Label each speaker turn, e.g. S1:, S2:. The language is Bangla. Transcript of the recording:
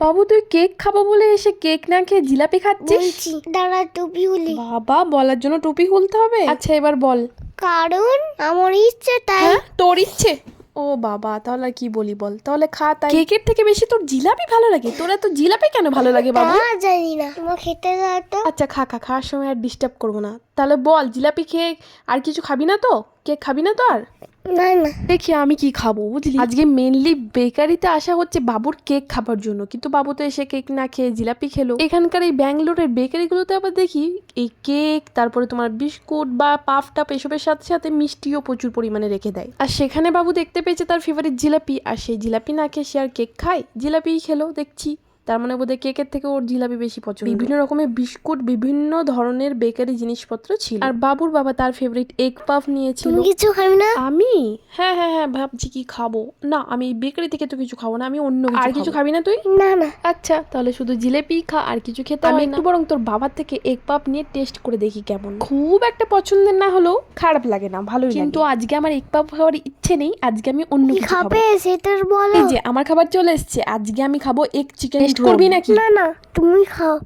S1: বাবু তুই কেক খাবো বলে এসে কেক না খেয়ে জিলাপি খাচ্ছিস?
S2: দাঁড়া টুপি খুলি।
S1: বাবা বলার জন্য টুপি খুলতে হবে? আচ্ছা এবার বল।
S2: কারণ আমার ইচ্ছে তাই।
S1: হ্যাঁ তোর ইচ্ছে? ও বাবা তাহলে আর কি বলি বল, তাহলে খা। তাই কেকের থেকে বেশি তোর জিলাপি ভালো লাগে? তোর এত জিলাপি কেন ভালো লাগে বাবু?
S2: জানি না, তোমার খেতে দাও তো।
S1: আচ্ছা খা খা, খাওয়ার সময় আর ডিস্টার্ব করবো না। তাহলে বল জিলাপি খেয়ে আর কিছু খাবি না তো? কেক খাবি না তো আর?
S2: না না,
S1: দেখি আমি কি খাবো বুঝলি। আজকে মেনলি বেকারিতে আসা হচ্ছে বাবুর কেক খাবার জন্য, কিন্তু বাবু তো এসে কেক না খেয়ে জিলাপি খেলো। এখানকার এই ব্যাঙ্গালোরের বেকারিগুলোতে আবার দেখি এই কেক, তারপরে তোমার বিস্কুট বা পাফ টাপ এসবের সাথে সাথে মিষ্টিও প্রচুর পরিমাণে রেখে দেয়। আর সেখানে বাবু দেখতে পেয়েছে তার ফেভারিট জিলাপি, আর সেই জিলাপি না খেয়ে সে আর কেক খায়? জিলাপিই খেলো দেখছি। তার মানে বোধহয় কেকের থেকে ওর জিলাপি বেশি পছন্দ। বিভিন্ন রকমের বিস্কুট, বিভিন্ন ধরনের বেকারি জিনিসপত্র ছিল। আর বাবুর বাবা তার ফেভারিট এগ পাফ নিয়েছিল।
S2: তুমি কিছু খাবি না?
S1: আমি হ্যাঁ হ্যাঁ হ্যাঁ ভাবছি কি খাবো। না আমি বেকারি থেকে তো কিছু খাবো না, আমি অন্য কিছু। আর কিছু খাবি না তুই?
S2: না না।
S1: আচ্ছা তাহলে শুধু জিলেপি খা, আর কিছু খেতে হবে না। একটু বরং তোর বাবার থেকে এগ পাপ নিয়ে টেস্ট করে দেখি কেমন। খুব একটা পছন্দের না হলেও খারাপ লাগে না, ভালোই লাগে। কিন্তু আজকে আমার এগ পাপ খাওয়ার ইচ্ছে নেই, আজকে আমি অন্য কিছু খাবো।
S2: খাবে সেটা বলো।
S1: এই যে আমার খাবার চলে এসেছে, আজকে আমি খাবো এগ চিকেন। টেস্ট করবি নাকি?
S2: না না, তুমি খাও।